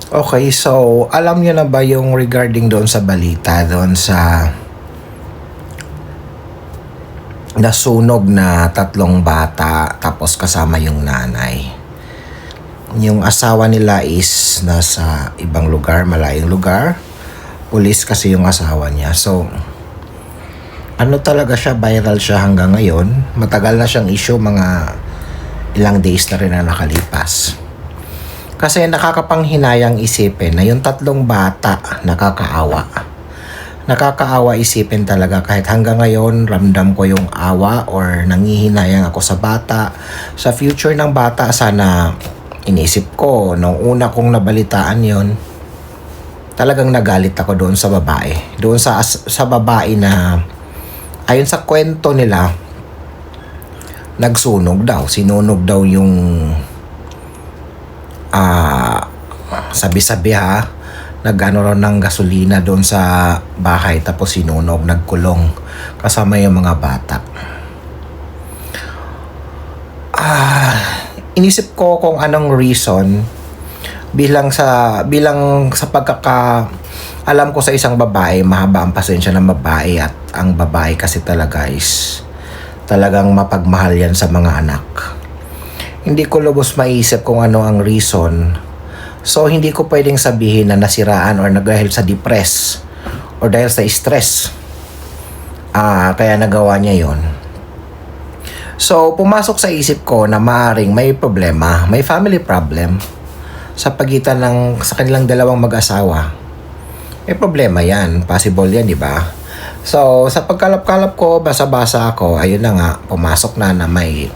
Okay, so alam niyo na ba yung regarding doon sa balita doon sa nasunog na 3 bata tapos kasama yung nanay? Yung asawa nila is nasa ibang lugar, malayong lugar. Pulis kasi yung asawa niya. So, ano talaga siya, viral siya hanggang ngayon. Matagal na siyang issue, mga ilang days na rin na nakalipas. Kasi nakakapanghinayang isipin na yung 3 bata nakakaawa. Nakakaawa isipin talaga kahit hanggang ngayon ramdam ko yung awa or nangihinayang ako sa bata. Sa future ng bata, sana inisip ko, nung una kong nabalitaan yon, talagang nagalit ako doon sa babae. Doon sa babae na ayon sa kwento nila, nagsunog daw. Sinunog daw yung sabi-sabi ha, nag-ano raw ng gasolina doon sa bahay tapos sinunog, nagkulong kasama yung mga bata. Inisip ko kung anong reason bilang sa alam ko sa isang babae, mahaba ang pasensya ng babae at ang babae kasi talaga is talagang mapagmahal yan sa mga anak. Hindi ko lubos maisip kung ano ang reason. So, hindi ko pwedeng sabihin na nasiraan or dahil sa depress or dahil sa stress. Kaya nagawa niya yon. So, pumasok sa isip ko na maaaring may problema, may family problem sa pagitan sa kanilang dalawang mag-asawa. May problema yan. Possible yan, di ba? So, sa pagkalap-kalap ko, basa-basa ako, ayun na nga, pumasok na may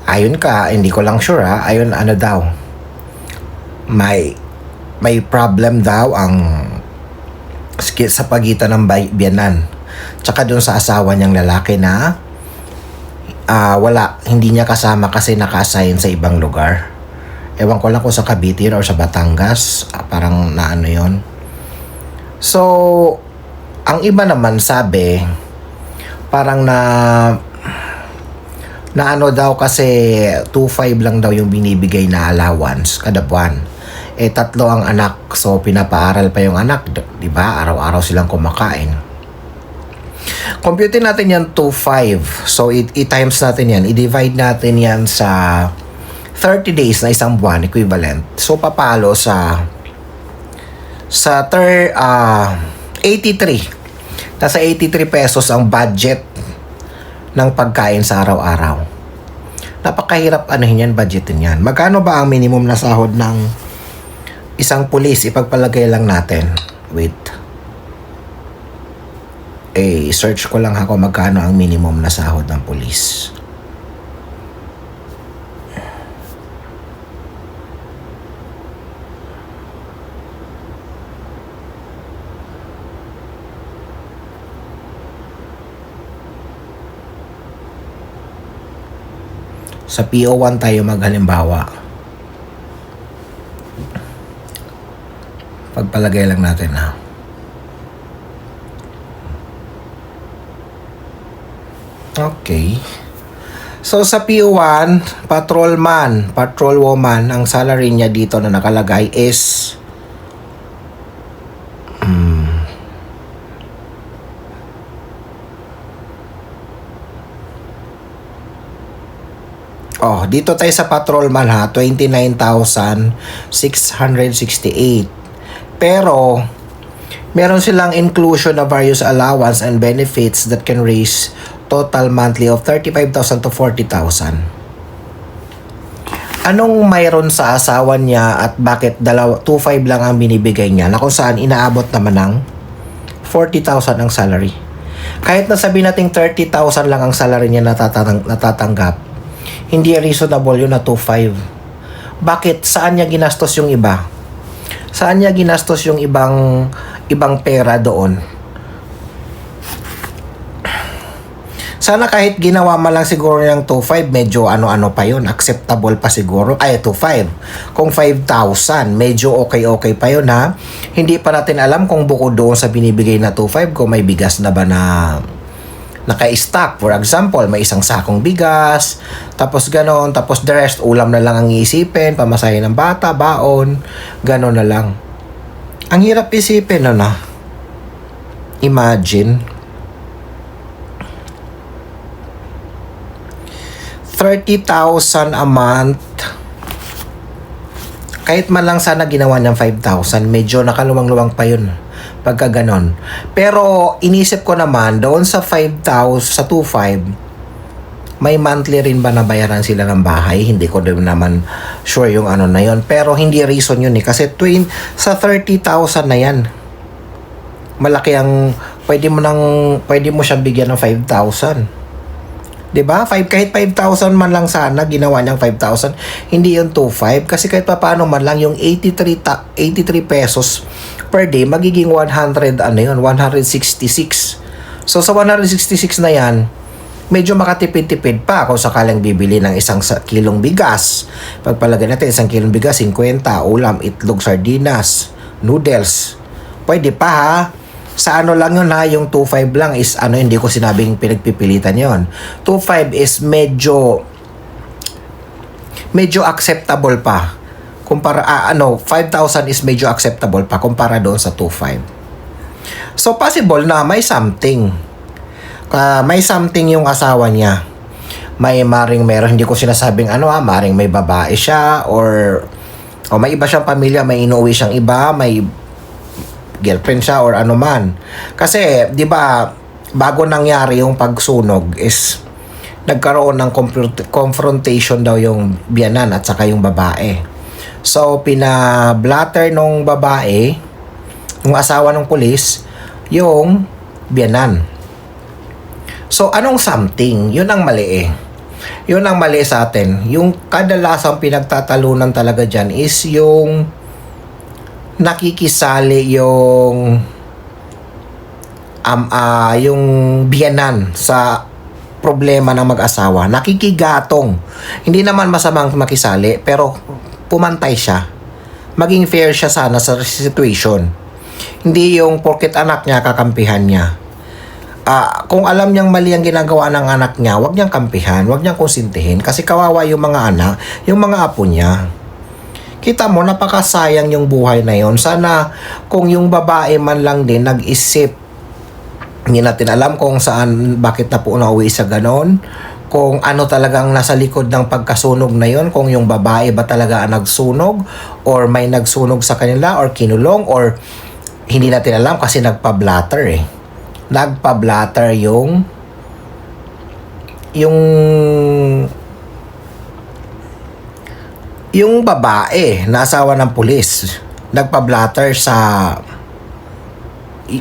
ayon ka, hindi ko lang sure ha, ayon ano daw, may problem daw ang sa pagitan ng biyanan tsaka doon sa asawa niyang lalaki na hindi niya kasama kasi naka-assign sa ibang lugar. Ewan ko lang kung sa Cavite or sa Batangas, parang naano yon. So, ang iba naman sabi, parang na ano daw kasi 2.5 lang daw yung binibigay na allowance kada buwan. 3 ang anak, so pinapaaral pa yung anak, 'di ba? Araw-araw silang kumakain. Compute natin yan 2.5. So i-times natin yan, i-divide natin yan sa 30 days na isang buwan equivalent. So papalo sa 83. Nasa 83 pesos ang budget ng pagkain sa araw-araw. Napakahirap anuhin yan, budgetin yan. Magkano ba ang minimum na sahod ng isang pulis? Ipagpalagay lang natin. Wait. Search ko lang ako magkano ang minimum na sahod ng pulis. Sa PO1 tayo maghalimbawa. Pagpalagay lang natin ha. Okay. So sa PO1, patrolwoman, ang salary niya dito na nakalagay is dito tayo sa patrolman ha, 29,668. Pero, meron silang inclusion na various allowance and benefits that can raise total monthly of 35,000 to 40,000. Anong mayroon sa asawa niya at bakit 2.5 lang ang binibigay niya na kung saan inaabot naman ng 40,000 ang salary? Kahit nasabi nating 30,000 lang ang salary niya natatanggap, hindi reasonable yun na 2.5. Bakit? Saan niya ginastos yung iba? Saan niya ginastos yung ibang pera doon? Sana kahit ginawa man lang siguro yung 2.5, medyo ano-ano pa yun, acceptable pa siguro. 2.5. Kung 5,000, medyo okay pa yun ha. Hindi pa natin alam kung bukod doon sa binibigay na 2.5, kung may bigas na ba na naka-stack. For example, may isang sakong bigas, tapos ganon, tapos the rest, ulam na lang ang iisipin, pamasahin ng bata, baon, ganon na lang. Ang hirap isipin, ano? Imagine, 30,000 a month. Kahit man lang sana ginawa niyang 5,000, medyo nakaluwang-luwang pa yun pagka ganon. Pero inisip ko naman, doon sa 5,000, sa 2,500, may monthly rin ba nabayaran sila ng bahay? Hindi ko din naman sure yung ano na yun. Pero hindi reason yun eh. Kasi sa 30,000 na yan, malaki ang, pwede mo siyang bigyan ng 5,000. 'Di ba? Kahit 5,000 man lang sana ginawa niyang 5,000, hindi yung 2,500 kasi kahit paano man lang yung 83 pesos per day magiging 100 ano yun, 166. So sa 166 na yan, medyo makatipid-tipid pa kung sakaling bibili ng isang kilong bigas. Pagpalagay natin isang kilong bigas 50, ulam, itlog, sardinas, noodles. Pwede pa ha. Sa ano lang yun ha, yung 2,500 lang is ano, hindi ko sinabing pinagpipilitan yon. 2,500 is medyo acceptable pa. Kumpara, 5,000 is medyo acceptable pa kumpara doon sa 2,500. So possible na may something. May something yung asawa niya. Meron, hindi ko sinasabing maring may babae siya or may iba siyang pamilya, may inuwi siyang iba, may girlfriend siya or ano man. Kasi, di ba, bago nangyari yung pagsunog is nagkaroon ng confrontation daw yung biyanan at saka yung babae. So, pinablatter nung babae, yung asawa ng pulis, yung biyanan. So, anong something? Yun ang mali eh. Yun ang mali sa atin. Yung kadalasang pinagtatalunan talaga dyan is yung nakikisali yung biyanan sa problema ng mag-asawa. Nakikigatong. Hindi naman masamang makisali, pero pumantay siya. Maging fair siya sana sa situation. Hindi yung porket anak niya, kakampihan niya. Kung alam niyang mali ang ginagawa ng anak niya, wag niyang kampihan, wag niyang konsintihin, kasi kawawa yung mga anak, yung mga apo niya. Kita mo, napakasayang yung buhay na yon. Sana kung yung babae man lang din nag-isip, hindi natin alam kung saan, bakit na po nauwi sa ganon, kung ano talagang nasa likod ng pagkasunog na yon, kung yung babae ba talaga ang nagsunog, or may nagsunog sa kanila, or kinulong, or hindi natin alam kasi nagpa-blatter eh. Nagpa-blatter yung babae na asawa ng pulis, nagpa-blatter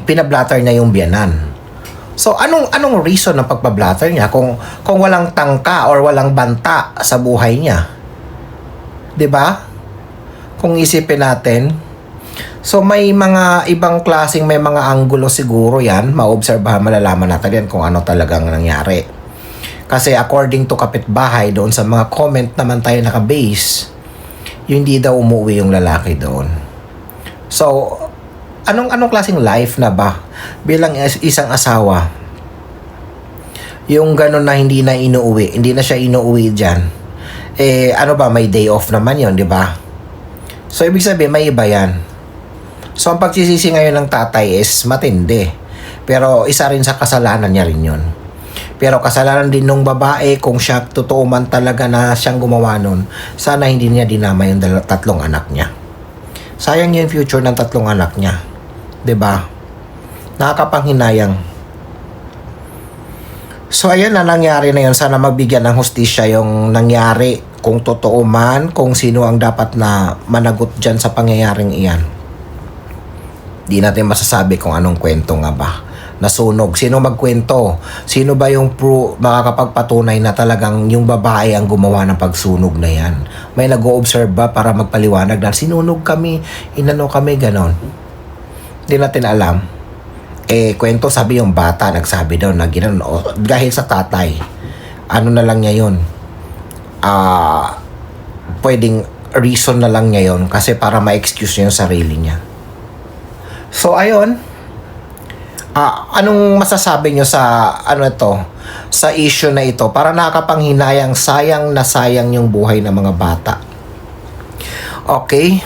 pinablatter niya yung biyanan. So anong reason ng pagpa-blatter niya kung walang tangka or walang banta sa buhay niya? 'Di ba? Kung isipin natin, so may mga ibang klaseng, may mga anggulo siguro yan, maobserbahan, malalaman natin yan kung ano talagang nangyari. Kasi according to kapitbahay, doon sa mga comment naman tayo naka-base, yung hindi daw umuwi yung lalaki doon. So, anong klaseng life na ba bilang isang asawa? Yung gano'n na hindi na siya inuuwi dyan. Ano ba, may day off naman yon, di ba? So, ibig sabihin, may iba yan. So, ang pagsisisi ngayon ng tatay is matindi. Pero, isa rin sa kasalanan niya rin yun. Pero kasalanan din nung babae, kung siya totoo man talaga na siyang gumawa nun, sana hindi niya dinama yung tatlong anak niya. Sayang yung future ng tatlong anak niya. 'Di ba? Nakakapanghinayang. So ayan na nangyari na yun. Sana magbigyan ng hustisya yung nangyari. Kung totoo man, kung sino ang dapat na managot dyan sa pangyayaring iyan. Di natin masasabi kung anong kwento nga ba. Nasunog. Sino magkwento? Sino ba yung makakapagpatunay na talagang yung babae ang gumawa ng pagsunog na yan? May nag-o-observe ba para magpaliwanag na sinunog kami, inano kami, ganon? Hindi natin alam. Kwento, sabi yung bata, nagsabi daw na ginanon. Dahil sa tatay, ano na lang niya yun? Pwedeng reason na lang niya yun kasi para ma-excuse niya yung sarili niya. So, ayun. Anong masasabi nyo sa sa issue na ito? Para nakakapanghinayang, sayang na sayang yung buhay ng mga bata. Okay?